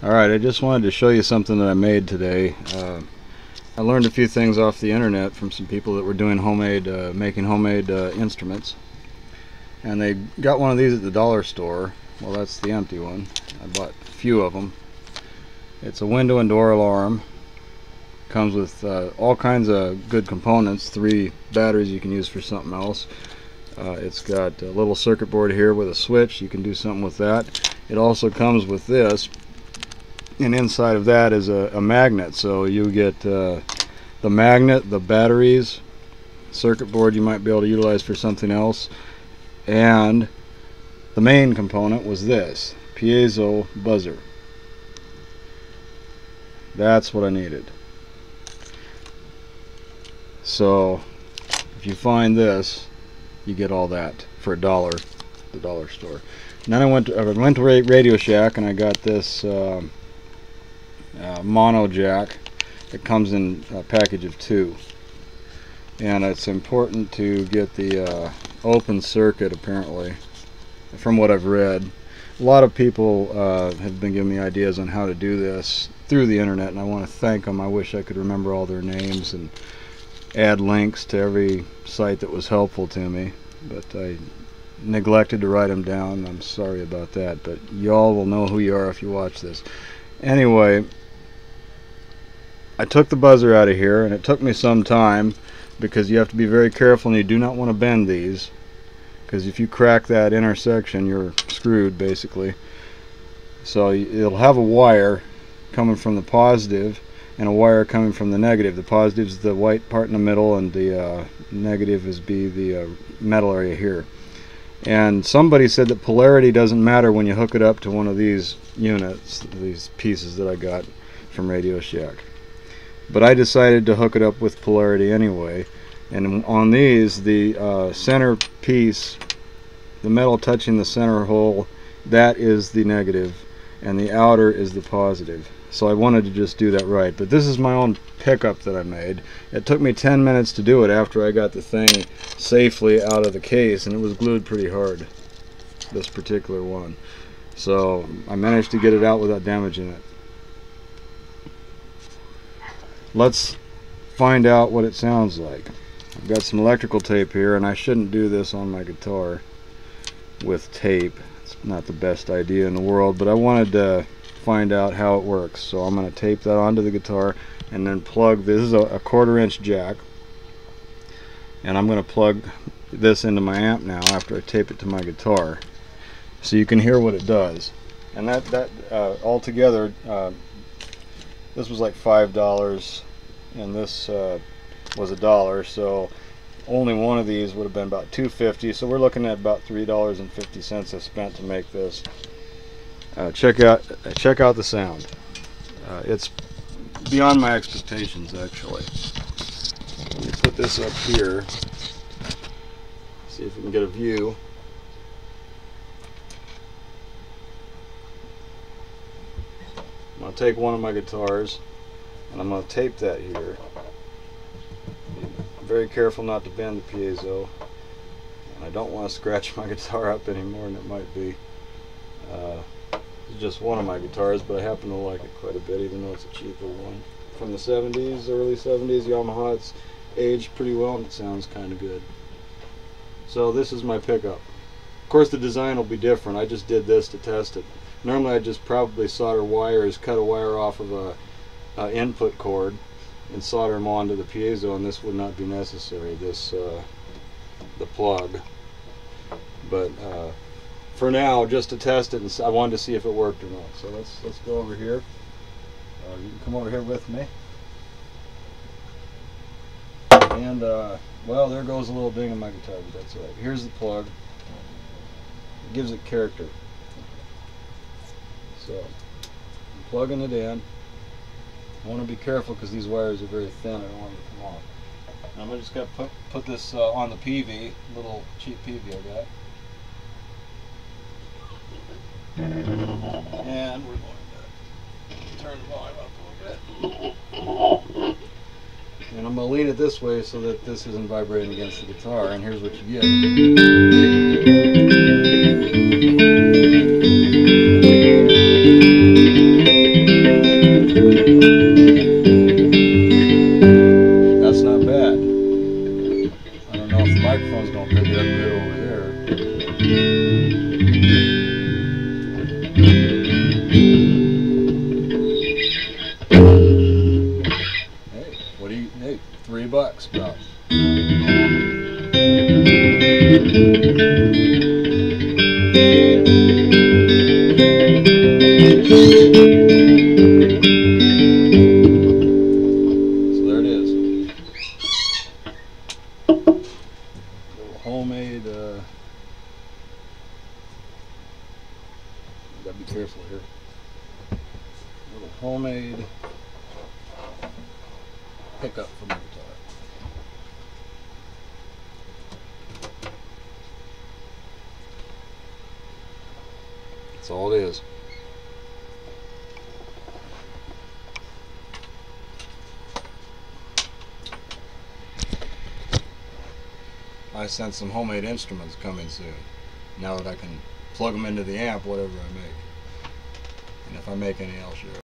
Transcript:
Alright, I just wanted to show you something that I made today. I learned a few things off the internet from some people that were doing making homemade instruments. And they got one of these at the dollar store. Well, that's the empty one. I bought a few of them. It's a window and door alarm. Comes with all kinds of good components. 3 batteries you can use for something else. It's got a little circuit board here with a switch. You can do something with that. It also comes with this. And inside of that is a magnet, so you get the magnet, the batteries, circuit board you might be able to utilize for something else, and the main component was this piezo buzzer. That's what I needed. So if you find this, you get all that for $1 at the dollar store. And then I went to Radio Shack and I got this mono jack. It comes in a package of 2, and it's important to get the open circuit, apparently, from what I've read. A lot of people have been giving me ideas on how to do this through the internet, and I want to thank them. I wish I could remember all their names and add links to every site that was helpful to me, but I neglected to write them down. I'm sorry about that, but y'all will know who you are if you watch this. Anyway, I took the buzzer out of here, and it took me some time because you have to be very careful and you do not want to bend these, because if you crack that intersection you're screwed basically. So it'll have a wire coming from the positive and a wire coming from the negative. The positive is the white part in the middle, and the negative is the metal area here. And somebody said that polarity doesn't matter when you hook it up to one of these units, these pieces that I got from Radio Shack. But I decided to hook it up with polarity anyway. And on these, the center piece, the metal touching the center hole, that is the negative, and the outer is the positive. So I wanted to just do that right. But this is my own pickup that I made. It took me 10 minutes to do it after I got the thing safely out of the case, and it was glued pretty hard, this particular one. So I managed to get it out without damaging it. Let's find out what it sounds like. I've got some electrical tape here, and I shouldn't do this on my guitar with tape. It's not the best idea in the world, but I wanted to find out how it works. So I'm going to tape that onto the guitar and then plug this. Is a 1/4" jack, and I'm going to plug this into my amp now after I tape it to my guitar, so you can hear what it does. And that altogether, this was like $5, and this was $1, so only one of these would have been about $2.50. So we're looking at about $3.50 I spent to make this. Check out the sound. It's beyond my expectations, actually. Let me put this up here. See if we can get a view. I'm going to take one of my guitars and I'm going to tape that here. Be very careful not to bend the piezo, and I don't want to scratch my guitar up any more than it might be. It's just one of my guitars, but I happen to like it quite a bit, even though it's a cheaper one. From the 70s, early 70s, Yamaha. It's aged pretty well and it sounds kind of good. So this is my pickup. Of course the design will be different. I just did this to test it. Normally I'd just probably solder wires, cut a wire off of a input cord and solder them onto the piezo, and this would not be necessary, the plug. But for now, just to test it, and I wanted to see if it worked or not. So let's go over here. You can come over here with me. And well, there goes a little ding in my guitar, but that's all right. Here's the plug. It gives it character. So I'm plugging it in. I want to be careful because these wires are very thin. I don't want them to come off. And I'm just going to put this on the PV, little cheap PV I got. And we're going to turn the volume up a little bit. And I'm going to lean it this way so that this isn't vibrating against the guitar, and here's what you get. mixed up. So there it is. Little homemade, gotta be careful here. Little homemade pickup for my guitar. That's all it is. I sense some homemade instruments coming soon. Now that I can plug them into the amp, whatever I make. And if I make any, I'll share.